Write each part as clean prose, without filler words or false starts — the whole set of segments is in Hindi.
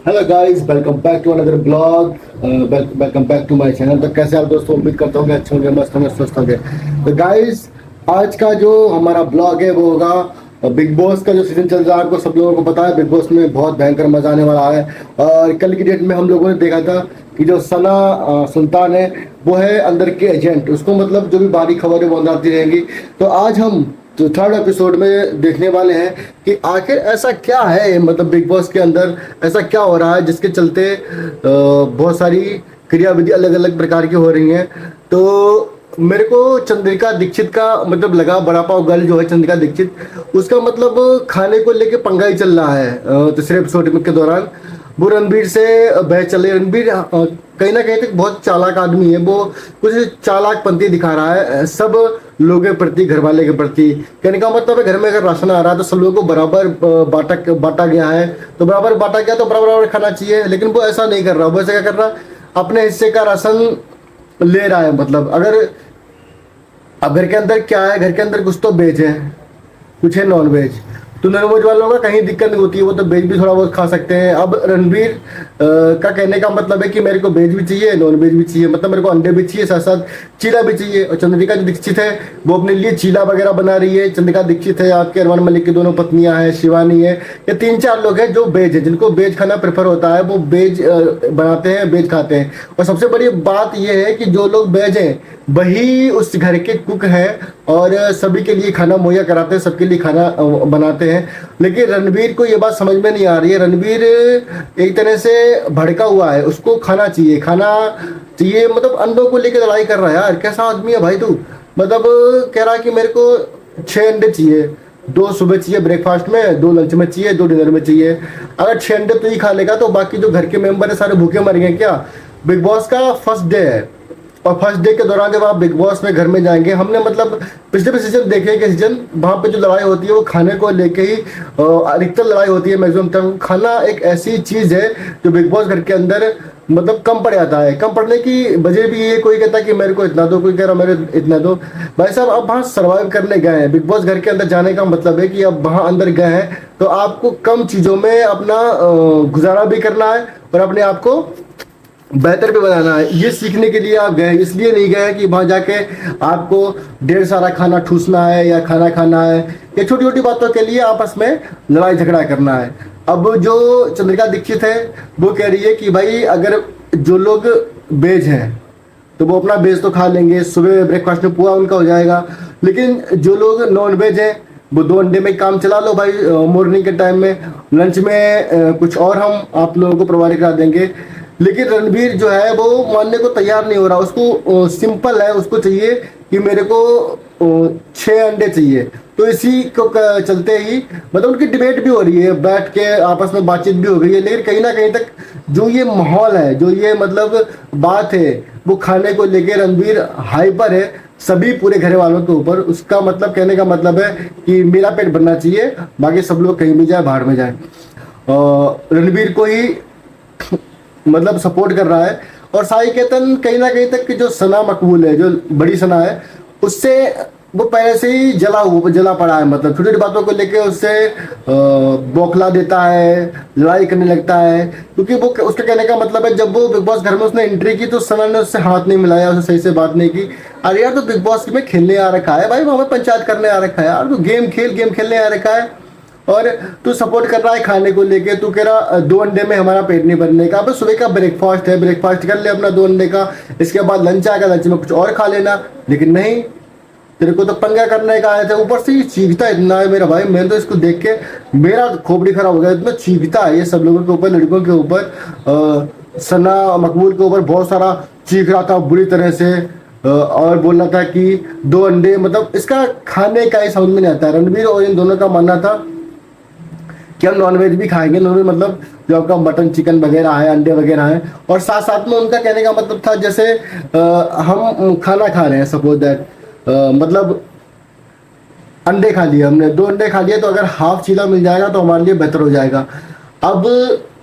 Hello guys, welcome back to another blog. Welcome back to my channel. तो कैसे आप दोस्तों, उम्मीद करता हूँ कि अच्छे होंगे, मस्त होंगे, स्वस्थ होंगे। तो गाइस, आज का जो हमारा ब्लॉग है वो होगा बिग बॉस का जो सीजन चल रहा है। आपको सब लोगों को पता है, बिग बॉस में बहुत भयंकर मजा आने वाला है। और कल की डेट में हम लोगों ने देखा था कि जो सना सुल्तान है वो है अंदर के एजेंट। उसको मतलब जो भी बाहरी खबर है वो अंदर आती रहेंगी। तो आज हम तो थर्ड एपिसोड में देखने वाले हैं कि आखिर ऐसा क्या है, मतलब बिग बॉस के अंदर ऐसा क्या हो रहा है जिसके चलते बहुत सारी क्रियाविधि अलग अलग प्रकार की हो रही हैं। तो मेरे को चंद्रिका दीक्षित का मतलब लगा, बड़ा पाव गर्ल जो है चंद्रिका दीक्षित, उसका मतलब खाने को लेके पंगा ही चल रहा है तीसरे एपिसोड के दौरान। वो रणबीर से बहस चल रही है। रणबीर कहीं ना कहीं तक बहुत चालाक आदमी है। वो कुछ चालाकपंती दिखा रहा है सब लोगों के प्रति, घर वाले के प्रति। कहने का मतलब है, घर में अगर राशन आ रहा है तो सब लोगों को बराबर बांटा गया है। तो बराबर बांटा गया तो बराबर बराबर खाना चाहिए, लेकिन वो ऐसा नहीं कर रहा। वो ऐसा क्या कर रहा, अपने हिस्से का राशन ले रहा है। मतलब अगर अब घर के अंदर क्या है, घर के अंदर कुछ तो वेज है, कुछ है नॉन वेज। तो नॉन वेज वालों का कहीं दिक्कत नहीं होती है, वो तो वेज भी थोड़ा बहुत खा सकते हैं। अब रणबीर का कहने का मतलब है कि मेरे को वेज भी चाहिए, नॉन वेज भी चाहिए, मतलब मेरे को अंडे भी चाहिए, साथ साथ चीला भी चाहिए। और चंद्रिका जो दीक्षित है वो अपने लिए चीला वगैरह बना रही है। चंद्रिका दीक्षित है, आपके अरमान मलिक की दोनों पत्नियां हैं, शिवानी है। ये 3-4 लोग हैं जो वेज है, जिनको वेज खाना प्रेफर होता है, वो वेज बनाते हैं, वेज खाते हैं। और सबसे बड़ी बात यह है कि जो लोग वेज हैं वही उस घर के कुक हैं और सभी के लिए खाना मुहैया कराते हैं, सबके लिए खाना बनाते हैं। लेकिन रणबीर को ये बात समझ में नहीं आ रही है। रणबीर एक तरह से भड़का हुआ है, उसको खाना चाहिए, खाना चाहिए, मतलब अंडों को लेकर लड़ाई कर रहा है। यार कैसा आदमी है भाई तू। मतलब कह रहा है कि मेरे को 6 अंडे चाहिए, 2 सुबह चाहिए ब्रेकफास्ट में, 2 लंच में चाहिए, 2 डिनर में चाहिए। अगर 6 अंडे तो ही खा लेगा तो बाकी जो घर के मेंबर है सारे भूखे मर गए क्या। बिग बॉस का फर्स्ट डे है और फर्स्ट डे के दौरान जब आप बिग बॉस में घर में जाएंगे, हमने मतलब पिछले भी सीजन देखे कि सीजन वहाँ पे जो लड़ाई होती है वो खाने को लेके ही अधिकतर लड़ाई होती है मैक्सिमम टाइम। खाना एक ऐसी चीज़ है जो बिग बॉस घर के अंदर मतलब कम पड़ जाता है। कम पड़ने की वजह भी ये, कोई कहता है कि मेरे को इतना दो, कोई कह रहा मेरे इतना दो। भाई साहब, अब वहाँ सर्वाइव करने गए हैं, बिग बॉस घर के अंदर जाने का मतलब है कि अब वहाँ अंदर गए हैं तो आपको कम चीज़ों में अपना गुजारा भी करना है और अपने आप को बेहतर भी बनाना है। ये सीखने के लिए आप गए, इसलिए नहीं गए कि वहां जाके आपको ढेर सारा खाना ठूसना है या खाना खाना है या छोटी छोटी बातों के लिए आपस में लड़ाई झगड़ा करना है। अब जो चंद्रिका दीक्षित है वो कह रही है कि भाई अगर जो लोग वेज हैं तो वो अपना वेज तो खा लेंगे, सुबह ब्रेकफास्ट में पूरा उनका हो जाएगा। लेकिन जो लोग नॉन वेज हैं वो 2 अंडे में काम चला लो भाई, मॉर्निंग के टाइम में, लंच में कुछ और हम आप लोगों को प्रोवाइड करा देंगे। लेकिन रणबीर जो है वो मानने को तैयार नहीं हो रहा। उसको सिंपल है, उसको चाहिए कि मेरे को 6 अंडे चाहिए। तो इसी को चलते ही मतलब उनकी डिबेट भी हो रही है, बैठ के आपस में बातचीत भी हो गई है। लेकिन कहीं ना कहीं तक जो ये माहौल है, जो ये मतलब बात है, वो खाने को लेके रणबीर हाइपर है सभी पूरे घर वालों के ऊपर। उसका मतलब कहने का मतलब है कि मेरा पेट भरना चाहिए, बाकी सब लोग कहीं भी जाए, बाहर में जाए। रणबीर को ही मतलब सपोर्ट कर रहा है। और साई केतन कहीं ना कहीं तक कि जो सना मकबूल है, जो बड़ी सना है, उससे वो पहले से ही जला पड़ा है। मतलब छोटी छोटी बातों को लेके उससे बौखला देता है, लड़ाई करने लगता है। क्योंकि वो उसके कहने का मतलब है, जब वो बिग बॉस घर में उसने एंट्री की तो सना ने उससे हाथ नहीं मिलाया, उससे सही से बात नहीं की। अरे यार, तो बिग बॉस में खेलने आ रखा है भाई, वहां पर पंचायत करने आ रखा है यार, तो गेम खेलने आ रखा है। और तू सपोर्ट कर रहा है खाने को लेके, तू कह रहा 2 अंडे में हमारा पेट नहीं भरने का। अब सुबह का ब्रेकफास्ट है, ब्रेकफास्ट कर ले अपना 2 अंडे का, इसके बाद लंच आएगा, लंच में कुछ और खा लेना। लेकिन नहीं, तेरे को तो पंगा करने का आया था। ऊपर से ये चीखता इतना है मेरा भाई, मैंने तो इसको देख के मेरा खोपड़ी खराब हो गया। इतना चीखता है ये सब लोगों के ऊपर, लड़कों के ऊपर, सना मकबूल के ऊपर बहुत सारा चीख रहा था बुरी तरह से। और बोल रहा था कि 2 अंडे, मतलब इसका खाने का ही समझ में नहीं आता। रणबीर और इन दोनों का मानना था कि हम नॉनवेज भी खाएंगे। नॉनवेज मतलब जो आपका मटन चिकन वगैरह है, अंडे वगैरह हैं। और साथ साथ में उनका कहने का मतलब था जैसे हम खाना खा रहे हैं, सपोज दैट मतलब अंडे खा लिए हमने, 2 अंडे खा लिए, तो अगर हाफ चीला मिल जाएगा तो हमारे लिए बेहतर हो जाएगा। अब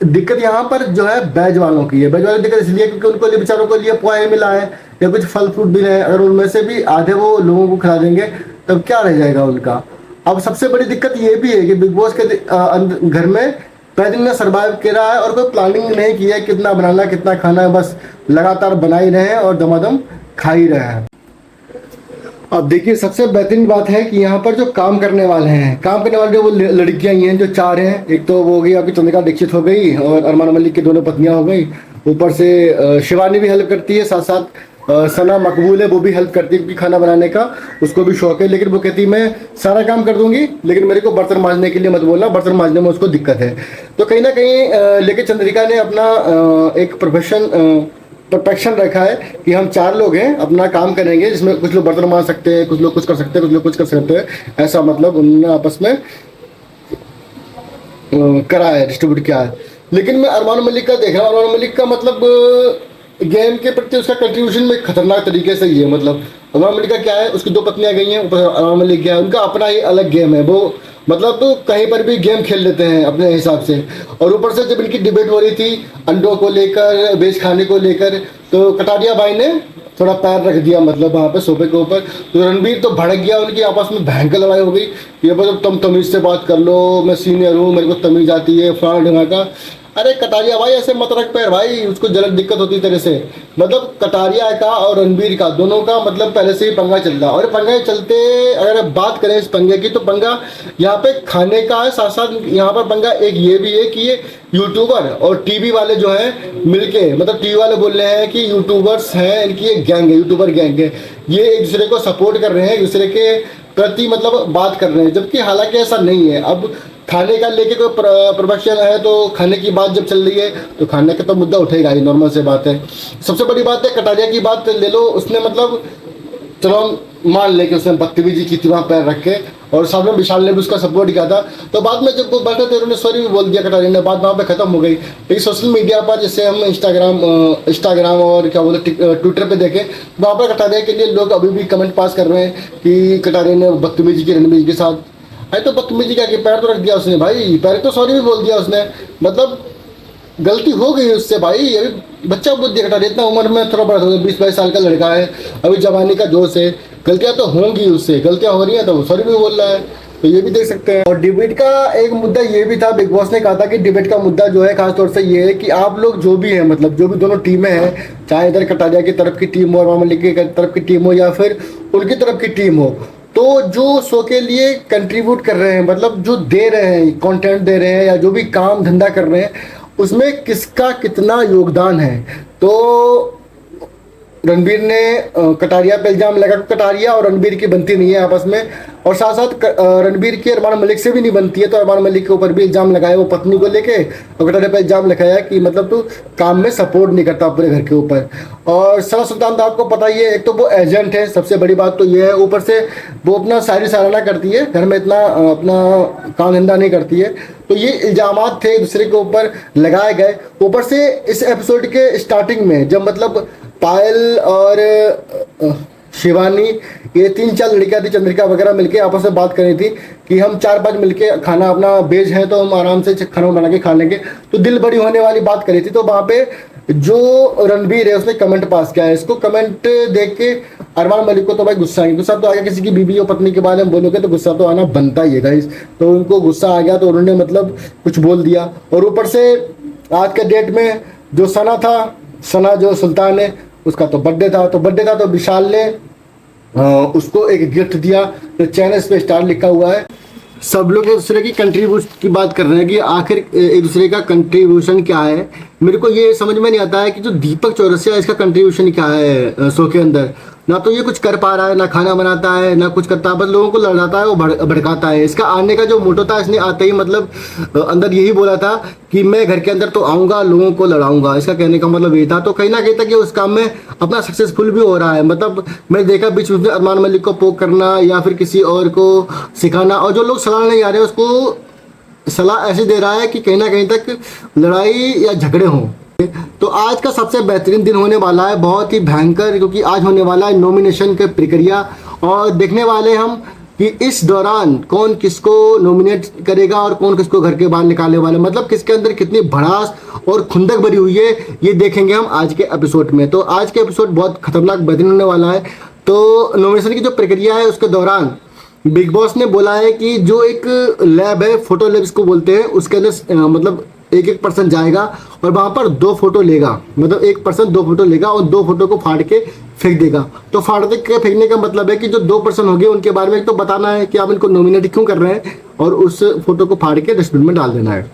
दिक्कत यहाँ पर जो है वेज वालों की है। वेज वालों की दिक्कत इसलिए क्योंकि उनको लिए बेचारों को लिए पोहा ही मिला है या कुछ फल फ्रूट भी है। अगर उनमें से भी आधे वो लोगों को खिला देंगे तब क्या रह जाएगा उनका। अब सबसे बड़ी दिक्कत ये भी है कि बिग बॉस के घर में पहले दिन में सर्वाइव करा है और कोई प्लानिंग नहीं की है कितना बनाना कितना खाना है, बस लगातार बना ही रहे हैं और दमादम खा ही रहे हैं। अब देखिए सबसे बेहतरीन बात है कि यहाँ पर जो काम करने वाले हैं, काम करने वाले जो वो लड़कियाँ ही हैं जो 4 हैं। एक तो वो हो गई आपकी चंद्रिका दीक्षित हो गई और अरमान मलिक की दोनों पत्नियाँ हो गई। ऊपर से शिवानी भी हेल्प करती है, साथ साथ सना मकबूल है वो भी हेल्प करती है क्योंकि खाना बनाने का उसको भी शौक है। लेकिन वो कहती है मैं सारा काम कर दूंगी लेकिन मेरे को बर्तन मांजने के लिए मत बोलना, बर्तन मांजने में उसको दिक्कत है। तो कहीं ना कहीं लेकिन चंद्रिका ने अपना एक परफेक्शन रखा है कि हम 4 लोग हैं, अपना काम करेंगे जिसमें कुछ लोग बर्तन मांज सकते हैं, कुछ लोग कुछ कर सकते हैं, कुछ लोग कुछ कर सकते हैं। ऐसा मतलब उन्होंने आपस में करा है, डिस्ट्रीब्यूट किया है। लेकिन मैं अरमान मलिक का देख रहा हूँ, अरमान मलिक का मतलब गेम के प्रति उसका कंट्रीब्यूशन में खतरनाक तरीके से ही है। मतलब अरमान मलिक का क्या है, उसकी 2 पत्नियां गई हैं, ऊपर अरमान मलिक गया है, उनका अपना ही अलग गेम है। वो मतलब तो कहीं पर भी गेम खेल लेते हैं अपने हिसाब से। और ऊपर से जब इनकी डिबेट हो रही थी अंडों को लेकर, वेज खाने को लेकर, तो कटारिया भाई ने थोड़ा पैर रख दिया मतलब वहाँ पे सोफे के ऊपर। तो रणबीर तो भड़क गया, उनकी आपस में भयंकर लड़ाई हो गई। ये मतलब तुम तमीज़ से बात कर लो, मैं सीनियर हूँ, मेरे को तमीज़ आती है, फलाना ढिंगा का। अरे कटारिया भाई ऐसे मत रख पैर भाई, उसको जलन दिक्कत होती तरह से। मतलब कटारिया का और रणबीर का दोनों का मतलब पहले से ही पंगा चल रहा है। और पंगे चलते अगर बात करें इस पंगे की तो पंगा यहाँ पे खाने का है, साथ साथ यहाँ पर पंगा एक ये भी है कि ये यूट्यूबर और टीवी वाले जो हैं मिलके, मतलब टीवी वाले बोल रहे हैं कि यूट्यूबर्स हैं, इनकी एक गैंग है, यूट्यूबर गैंग है, ये एक दूसरे को सपोर्ट कर रहे हैं, एक दूसरे के प्रति मतलब बात कर रहे हैं, जबकि हालांकि ऐसा नहीं है। अब खाने का लेके कोई प्रोडक्शन है तो खाने की बात जब चल रही है तो खाने का तो मुद्दा उठेगा ही, नॉर्मल से बात है। सबसे बड़ी बात है कटारिया की बात ले लो, उसने मतलब चलो मान ले कि उसने बदतमीजी की थी वहाँ पैर रख के, और सामने विशाल ने भी उसका सपोर्ट किया था। तो बाद में जब वो बैठे थे उन्होंने सॉरी भी बोल दिया कटारिया ने, बात वहाँ पे खत्म हो गई। लेकिन सोशल मीडिया पर जैसे हम इंस्टाग्राम और क्या बोलते ट्विटर पे देखें, वहाँ पर कटारिया के लिए लोग अभी भी कमेंट पास कर रहे हैं कि कटारिया ने बदतमीजी की रणबीर के साथ। अरे तो बदतमीजी क्या कि पैर तो रख दिया उसने भाई, पैर तो सॉरी भी बोल दिया उसने, मतलब गलती हो गई उससे भाई। अभी बच्चा बुद्धि कटारिया, इतना उम्र में थोड़ा बड़ा 20-22 साल का लड़का है, अभी जवानी का जोश है, गलतियां तो होंगी उससे, गलतियां हो रही हैं तो सॉरी भी बोल रहा है, तो ये भी देख सकते हैं। और डिबेट का एक मुद्दा ये भी था, बिग बॉस ने कहा था कि डिबेट का मुद्दा जो है खासतौर से ये है कि आप लोग जो भी हैं, मतलब जो भी दोनों टीमें हैं, चाहे इधर कटारिया की तरफ की टीम हो और मामा मलिक की तरफ की टीम हो या फिर उनकी तरफ की टीम हो, तो जो शो के लिए कंट्रीब्यूट कर रहे हैं, मतलब जो दे रहे हैं, कंटेंट दे रहे हैं या जो भी काम धंधा कर रहे हैं, उसमें किसका कितना योगदान है। तो रणबीर ने कटारिया पे इल्ज़ाम लगा, कटारिया और रणबीर की बनती नहीं है आपस में, और साथ साथ रणबीर की अरमान मलिक से भी नहीं बनती है, तो अरमान मलिक के ऊपर भी इल्ज़ाम लगाया वो पत्नी को लेके, और कटारिया पे इल्ज़ाम लगाया कि मतलब तू काम में सपोर्ट नहीं करता पूरे घर के ऊपर। और सना सुल्तान तो आपको पता ही है, एक तो वो एजेंट है, सबसे बड़ी बात तो ये है, ऊपर से वो अपना सारी सराहना करती है, घर में इतना अपना काम धंधा नहीं करती है। तो ये इल्ज़ामात थे दूसरे के ऊपर लगाए गए। ऊपर से इस एपिसोड के स्टार्टिंग में जब मतलब पायल और शिवानी ये 3-4 लड़कियां थी, चंद्रिका वगैरह मिलके आपस में बात कर रही थी कि हम 4-5 मिलके खाना अपना बेच हैं तो हम आराम से खाना बना के खा लेंगे, तो दिल बड़ी होने वाली बात करी थी। तो वहाँ पे जो रणबीर है उसने कमेंट पास किया है, इसको कमेंट देख के अरमान मलिक को तो भाई गुस्सा आएगा, गुस्सा तो आ गया, किसी की बीवी और पत्नी के बारे में बोलोगे तो गुस्सा तो आना बनता ही है गाइस। तो उनको गुस्सा आ गया तो उन्होंने मतलब कुछ बोल दिया। और ऊपर से आज के डेट में जो सना जो सुल्तान है उसका तो बर्थडे था, तो विशाल ने उसको एक गिफ्ट दिया, तो चैनल पे स्टार लिखा हुआ है। सब लोग एक दूसरे की कंट्रीब्यूशन की बात कर रहे हैं कि आखिर एक दूसरे का कंट्रीब्यूशन क्या है। मेरे को ये समझ में नहीं आता है कि जो दीपक चौरसिया इसका कंट्रीब्यूशन क्या है शो के अंदर। ना तो ये कुछ कर पा रहा है, ना खाना बनाता है, ना कुछ करता है, बस लोगों को लड़ाता है, वो भड़काता है। इसका आने का जो मोटो था, इसने आते ही मतलब अंदर यही बोला था कि मैं घर के अंदर तो आऊँगा, लोगों को लड़ाऊंगा। इसका कहने का मतलब ये था। तो कहीं ना कहीं तक ये उस काम में अपना सक्सेसफुल भी हो रहा है। मतलब मैं देखा बीच में अरमान मलिक को पोक करना या फिर किसी और को सिखाना, और जो लोग सलाह नहीं आ रहे उसको सलाह ऐसी दे रहा है कि कहीं ना कहीं तक लड़ाई या झगड़े हों। तो आज का सबसे बेहतरीन दिन होने वाला है, बहुत ही भयंकर, क्योंकि आज होने वाला है नॉमिनेशन की प्रक्रिया, और देखने वाले हम कि इस दौरान कौन किसको नॉमिनेट करेगा और कौन किसको घर के बाहर निकालने वाला, मतलब किसके अंदर कितनी भड़ास और खुंदक भरी हुई है, ये देखेंगे हम आज के एपिसोड में। तो आज के एपिसोड बहुत खतरनाक बेहतरीन होने वाला है। तो नॉमिनेशन की जो प्रक्रिया है उसके दौरान बिग बॉस ने बोला है कि जो एक लैब है, फोटो लैब इसको बोलते हैं, उसके अंदर मतलब एक एक पर्सन जाएगा और वहां पर 2 फोटो लेगा, मतलब एक पर्सन 2 फोटो लेगा और 2 फोटो को फाड़ के फेंक देगा। तो फाड़ने के फेंकने का मतलब है कि जो 2 पर्सन हो गए उनके बारे में एक तो बताना है कि आप इनको नॉमिनेट क्यों कर रहे हैं, और उस फोटो को फाड़ के डस्टबिन में डाल देना है।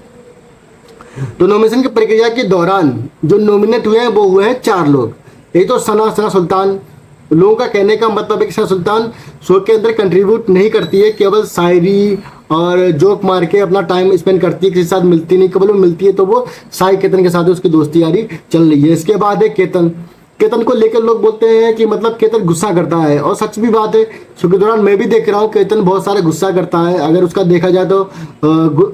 तो नॉमिनेशन की प्रक्रिया के दौरान जो नॉमिनेट हुए हैं वो हुए हैं 4 लोग। एक तो सना सुल्तान। लोगों का कहने का मतलब है कि सना सुल्तान शो के अंदर कंट्रीब्यूट नहीं करती है, केवल शायरी और जोक मार के अपना टाइम स्पेंड करती है, किसी के साथ मिलती नहीं, केवल वो मिलती है तो वो साई केतन के साथ उसकी दोस्ती यारी चल रही है। इसके बाद है केतन। केतन को लेकर लोग बोलते हैं कि मतलब केतन गुस्सा करता है, और सच भी बात है। शो के दौरान मैं भी देख रहा हूँ केतन बहुत सारे गुस्सा करता है। अगर उसका देखा जाए तो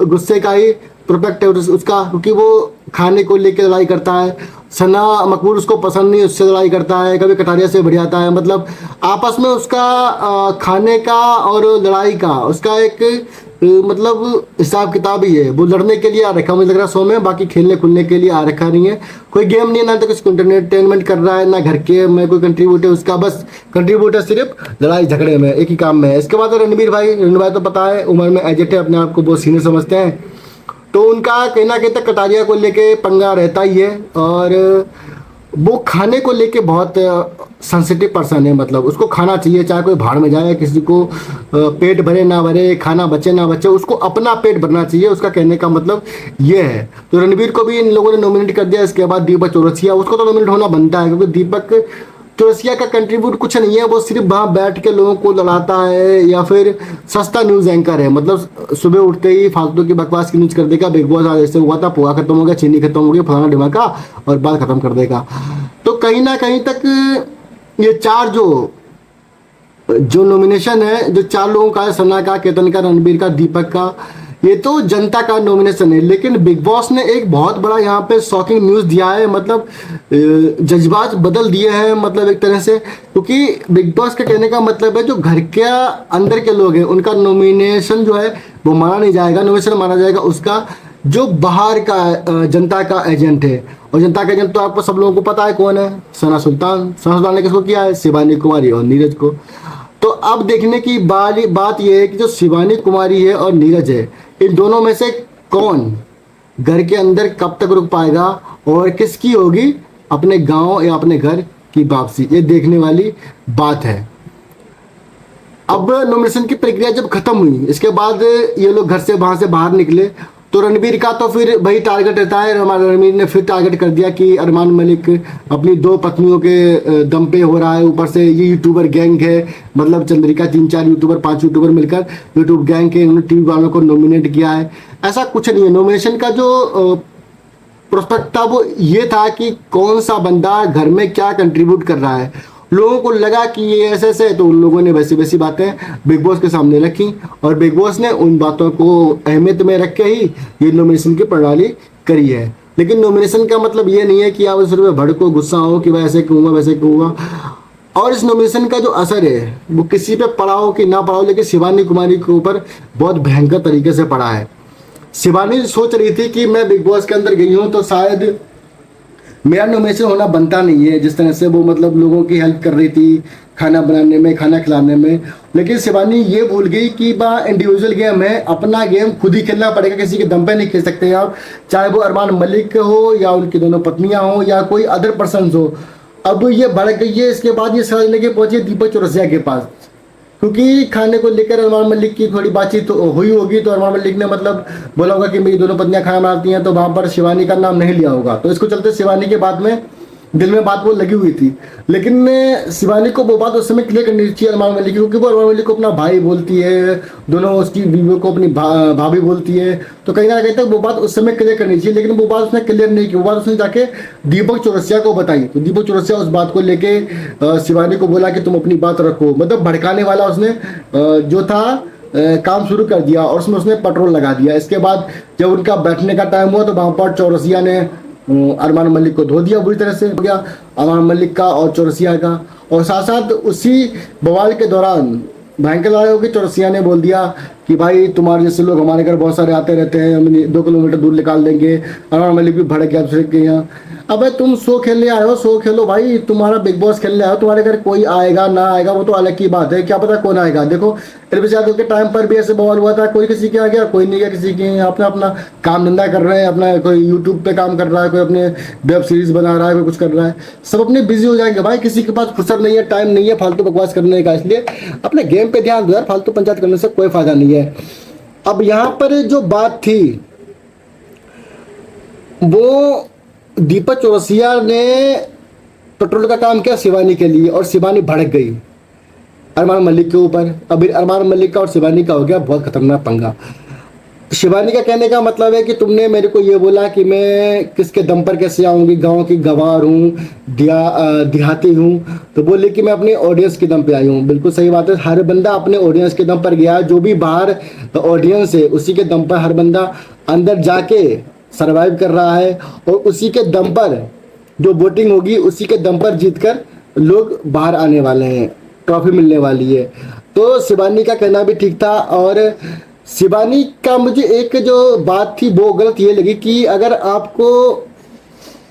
गुस्से का ही प्रोडक्ट है उसका, क्योंकि वो खाने को लेकर लड़ाई करता है। सना मकबूल उसको पसंद नहीं, उससे लड़ाई करता है, कभी कटारिया से बढ़ियाता है। मतलब आपस में उसका खाने का और लड़ाई का उसका एक मतलब हिसाब किताब ही है। वो लड़ने के लिए आ रखा मुझे लग रहा शो में, बाकी खेलने खुलने के लिए आ रखा नहीं है। कोई गेम नहीं है, ना तो कुछ एंटरटेनमेंट कर रहा है, ना घर के में कोई कंट्रीब्यूट है उसका, बस कंट्रीब्यूट है सिर्फ लड़ाई झगड़े में, एक ही काम में है। इसके बाद रणबीर भाई तो पता है उम्र में एजेट है, अपने आप को बहुत सीनियर समझते हैं, तो उनका कहना कहता कटारिया को लेके पंगा रहता ही है। और वो खाने को लेके बहुत सेंसिटिव पर्सन है, मतलब उसको खाना चाहिए, चाहे कोई भाड़ में जाए, किसी को पेट भरे ना भरे, खाना बचे ना बचे, उसको अपना पेट भरना चाहिए, उसका कहने का मतलब ये है। तो रणबीर को भी इन लोगों ने नॉमिनेट कर दिया। इसके बाद दीपक चौरसिया, उसको तो नॉमिनेट होना बनता है, क्योंकि दीपक चौरसिया का कंट्रीब्यूट कुछ नहीं है, वो सिर्फ वहाँ बैठ के लोगों को लड़ाता है, या फिर सस्ता न्यूज़ एंकर है। मतलब सुबह उठते ही फालतू की बकवास की न्यूज़ कर देगा, बिग बॉस आज ऐसे हुआ था, पोहा खत्म हो गया, चीनी खत्म हो गई, फलाना ढिमाका, और बात खत्म कर देगा। तो कहीं ना कहीं तक ये 4 जो नॉमिनेशन है, जो 4 लोगों का है, सना का, केतन का, रणबीर का, दीपक का, ये तो जनता का नॉमिनेशन है। लेकिन बिग बॉस ने एक बहुत बड़ा यहाँ पे शॉकिंग न्यूज़ दिया है, मतलब जज्बात बदल दिए हैं, मतलब एक तरह से। क्योंकि बिग बॉस के कहने का मतलब है जो घर के अंदर के लोग हैं उनका नॉमिनेशन जो है वो माना नहीं जाएगा, नॉमिनेशन माना जाएगा उसका जो बाहर का जनता का एजेंट है। और जनता का एजेंट तो आपको सब लोगों को पता है कौन है, सना सुल्तान ने किसको किया है, शिवानी कुमारी और नीरज को। तो अब देखने की बात यह है कि जो शिवानी कुमारी है और नीरज है, इन दोनों में से कौन घर के अंदर कब तक रुक पाएगा, और किसकी होगी अपने गांव या अपने घर की वापसी, ये देखने वाली बात है। अब नॉमिनेशन की प्रक्रिया जब खत्म हुई, इसके बाद ये लोग घर से वहां से बाहर निकले, तो रणबीर का तो फिर वही टारगेट रहता है। रणबीर ने फिर टारगेट कर दिया कि अरमान मलिक अपनी 2 पत्नियों के दम पे हो रहा है, ऊपर से ये यूट्यूबर गैंग है, मतलब चंद्रिका 3-4 यूट्यूबर 5 यूट्यूबर मिलकर यूट्यूब गैंग के उन्होंने टीवी वालों को नॉमिनेट किया है। ऐसा कुछ नहीं है। नॉमिनेशन का जो प्रोस्पेक्ट था वो ये था कि कौन सा बंदा घर में क्या कंट्रीब्यूट कर रहा है। लोगों को लगा कि ये ऐसे ऐसे, तो उन लोगों ने वैसी वैसी बातें बिग बॉस के सामने रखी, और बिग बॉस ने उन बातों को अहमियत में रख के ही ये नॉमिनेशन की प्रणाली करी है। लेकिन नॉमिनेशन का मतलब ये नहीं है कि आप सिर्फ भड़को गुस्सा हो कि वैसे क्यों हुआ वैसे क्यों हुआ। और इस नॉमिनेशन का जो असर है वो किसी पे पड़ा हो कि ना पड़ा हो, लेकिन शिवानी कुमारी के ऊपर बहुत भयंकर तरीके से पड़ा है। शिवानी सोच रही थी कि मैं बिग बॉस के अंदर गई हूँ तो शायद मेरा नॉमिनेशन होना बनता नहीं है, जिस तरह से वो मतलब लोगों की हेल्प कर रही थी खाना बनाने में, खाना खिलाने में। लेकिन शिवानी ये भूल गई कि बा इंडिविजुअल गेम है, अपना गेम खुद ही खेलना पड़ेगा, किसी के दम पे नहीं खेल सकते आप, चाहे वो अरमान मलिक हो या उनकी दोनों पत्नियां हो या कोई अदर पर्सन हो। अब ये बढ़ गई है, इसके बाद ये समझ लेके पहुंची दीपक चौरसिया के पास, क्योंकि खाने को लेकर अरमान मलिक की थोड़ी बातचीत तो हुई होगी, तो अरमान मलिक ने मतलब बोला होगा कि मेरी दोनों पत्नियां खाना बनाती हैं, तो वहां पर शिवानी का नाम नहीं लिया होगा। तो इसको चलते शिवानी के बाद में दिल में बात वो लगी हुई थी। लेकिन शिवानी को वो बात उस समय क्लियर करनी चाहिए अरमान मलिक, क्योंकि वो अरमान मलिक को अपना भाई बोलती है, दोनों उसकी बीवियों को अपनी भाभी बोलती है, तो कहीं ना कहीं तक वो बात उस समय क्लियर करनी चाहिए। लेकिन वो बात उसने क्लियर नहीं की, वो बात उसने जाके दीपक चौरसिया को बताई, तो दीपक चौरसिया उस बात को लेके शिवानी को बोला कि तुम अपनी बात रखो, मतलब भड़काने वाला उसने जो था काम शुरू कर दिया, और उसमें उसने पेट्रोल लगा दिया। इसके बाद जब उनका बैठने का टाइम हुआ तो वहां पर चौरसिया ने अरमान मलिक को धो दिया, बुरी तरह से हो गया अरमान मलिक का और चौरसिया का। और साथ साथ उसी बवाल के दौरान भयंकर लड़ाई होगी, चौरसिया ने बोल दिया कि भाई तुम्हारे जैसे लोग हमारे घर बहुत सारे आते रहते हैं, हम 2 किलोमीटर दूर निकाल देंगे। अरमान मलिक भी भड़क गया दूसरे के यहाँ। अबे तुम शो खेलने आए हो, शो खेलो भाई, तुम्हारा बिग बॉस खेलने आए हो, तुम्हारे घर कोई आएगा ना आएगा वो तो अलग की बात है, क्या पता कौन आएगा। देखो एलवीस यादव के टाइम पर भी ऐसे बवाल हुआ था, कोई किसी के आ गया, कोई नहीं गया किसी के, अपना अपना काम धंधा कर रहे हैं, अपना कोई यूट्यूब पे काम कर रहा है, कोई अपने वेब सीरीज बना रहा है, कोई कुछ कर रहा है, सब अपने बिजी हो जाएंगे भाई, किसी के पास फुर्सत नहीं है, टाइम नहीं है फालतू बकवास करने का। इसलिए अपने गेम पे ध्यान दो यार, फालतू पंचायत करने से कोई फायदा नहीं है। अब यहाँ पर जो बात थी वो दीपक चौरसिया ने पेट्रोल का काम किया शिवानी के लिए और शिवानी भड़क गई अरमान मलिक के ऊपर। अभी अरमान मलिक का और शिवानी का हो गया बहुत खतरनाक पंगा। शिवानी का कहने का मतलब है कि तुमने मेरे को ये बोला कि मैं किसके दम पर कैसे आऊँगी, गांव की गवार हूँ, देहाती हूँ, तो बोले कि मैं अपने ऑडियंस के दम पे आई हूँ। बिल्कुल सही बात है, हर बंदा अपने ऑडियंस के दम पर गया, जो भी बाहर ऑडियंस है उसी के दम पर हर बंदा अंदर जाके सरवाइव कर रहा है, और उसी के दम पर जो वोटिंग होगी उसी के दम पर जीतकर लोग बाहर आने वाले हैं, ट्रॉफी मिलने वाली है। तो शिवानी का कहना भी ठीक था। और शिवानी का मुझे एक जो बात थी वो गलत ये लगी कि अगर आपको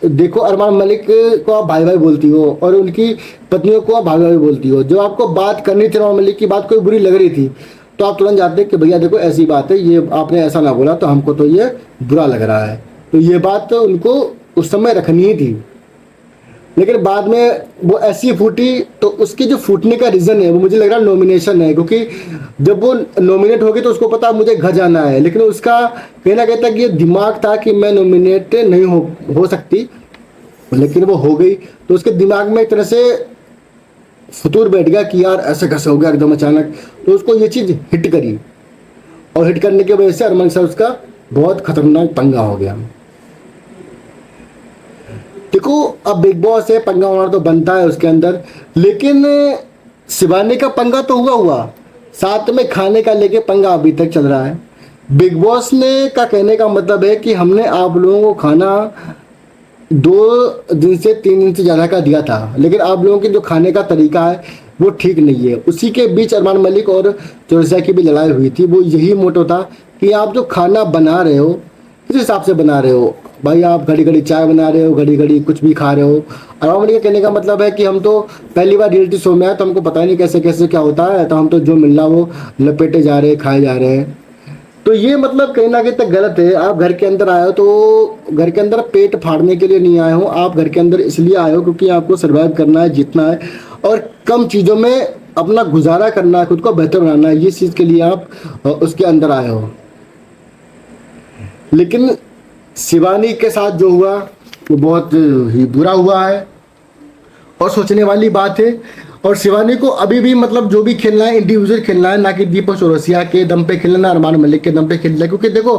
देखो अरमान मलिक को आप भाई भाई बोलती हो और उनकी पत्नियों को आप भाई भाई बोलती हो, जो आपको बात करनी थी अरमान मलिक की बात कोई बुरी लग रही थी तो आप तुरंत जाते कि भैया देखो ऐसी बात है, ये आपने ऐसा ना बोला तो हमको तो ये बुरा लग रहा है। तो ये बात तो उनको उस समय रखनी ही थी, लेकिन बाद में वो ऐसी फूटी। तो उसके जो फूटने का रीज़न है वो मुझे लग रहा है नॉमिनेशन है, क्योंकि जब वो नॉमिनेट होगी तो उसको पता मुझे घर जाना है, लेकिन उसका कहना कहता कि ये दिमाग था कि मैं नॉमिनेट नहीं हो सकती, लेकिन वो हो गई। तो उसके दिमाग में एक तरह से फतूर बैठ गया कि यार ऐसे कैसे हो गया एकदम अचानक। तो उसको ये चीज़ हिट करी, और हिट करने की वजह से अरमान से उसका बहुत खतरनाक पंगा हो गया। देखो अब बिग बॉस है, पंगा होना तो बनता है उसके अंदर, लेकिन शिवानी का पंगा तो हुआ, साथ में खाने का लेके पंगा अभी तक चल रहा है। बिग बॉस ने का कहने का मतलब है कि हमने आप लोगों को खाना 2 दिन से 3 दिन से ज़्यादा का दिया था, लेकिन आप लोगों के जो खाने का तरीका है वो ठीक नहीं है। उसी के बीच अरमान मलिक और चौरसिया की भी लड़ाई हुई थी। वो यही मोटो था कि आप जो खाना बना रहे हो किस हिसाब से बना रहे हो भाई, आप घड़ी घड़ी चाय बना रहे हो, घड़ी घड़ी कुछ भी खा रहे हो। अरमान मलिक का कहने का मतलब है कि हम तो पहली बार रियलिटी शो में आए तो हमको पता ही नहीं कैसे कैसे क्या होता है, तो हम तो जो मिल रहा वो लपेटे जा रहे हैं, खाए जा रहे हैं। तो ये मतलब कहीं ना कहीं तक गलत है। आप घर के अंदर आए हो तो घर के अंदर पेट फाड़ने के लिए नहीं आए हो, आप घर के अंदर इसलिए आए हो क्योंकि आपको सर्वाइव करना है, जीतना है और कम चीज़ों में अपना गुजारा करना है, खुद को बेहतर बनाना है, ये चीज़ के लिए आप उसके अंदर आए हो। लेकिन शिवानी के साथ जो हुआ वो बहुत ही बुरा हुआ है और सोचने वाली बात है। और शिवानी को अभी भी मतलब जो भी खेलना है इंडिविजुअल खेलना है, ना कि दीपक चौरसिया के दम पे खेलना, ना अरमान मलिक के दम पे खेलना है। क्योंकि देखो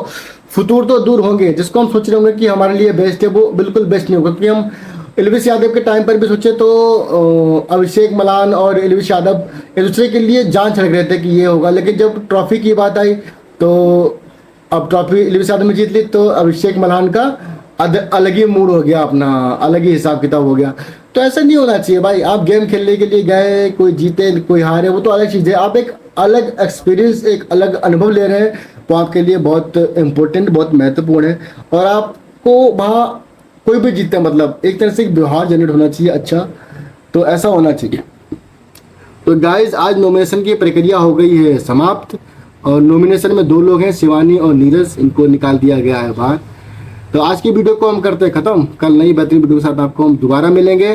फतूर तो दूर होंगे, जिसको हम सोच रहे होंगे कि हमारे लिए बेस्ट है वो बिल्कुल बेस्ट नहीं होगा। क्योंकि हम एलवीस यादव के टाइम पर भी सोचे तो अभिषेक मलान और एलवीस यादव एक दूसरे के लिए जान छड़क रहे थे कि ये होगा, लेकिन जब ट्रॉफी की बात आई तो अब ट्रॉफी एलवीस यादव में जीत ली तो अभिषेक मलान का अलग ही मूड हो गया, अपना अलग ही हिसाब किताब हो गया। तो ऐसा नहीं होना चाहिए भाई। आप गेम खेलने के लिए गए, कोई जीते कोई हारे वो तो अलग चीज़ है, आप एक अलग एक्सपीरियंस एक अलग अनुभव ले रहे हैं, वो आपके लिए बहुत इम्पोर्टेंट बहुत महत्वपूर्ण है। और आपको वहाँ कोई भी जीते मतलब एक तरह से एक व्यवहार जनरेट होना चाहिए अच्छा, तो ऐसा होना चाहिए। तो गाइज आज नॉमिनेशन की प्रक्रिया हो गई है समाप्त, और नॉमिनेशन में 2 लोग हैं शिवानी और नीरज, इनको निकाल दिया गया है बाहर। तो आज की वीडियो को हम करते हैं ख़त्म। कल नई बेहतरीन वीडियो के साथ आपको हम दोबारा मिलेंगे।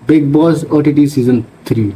Big boss OTT season 3।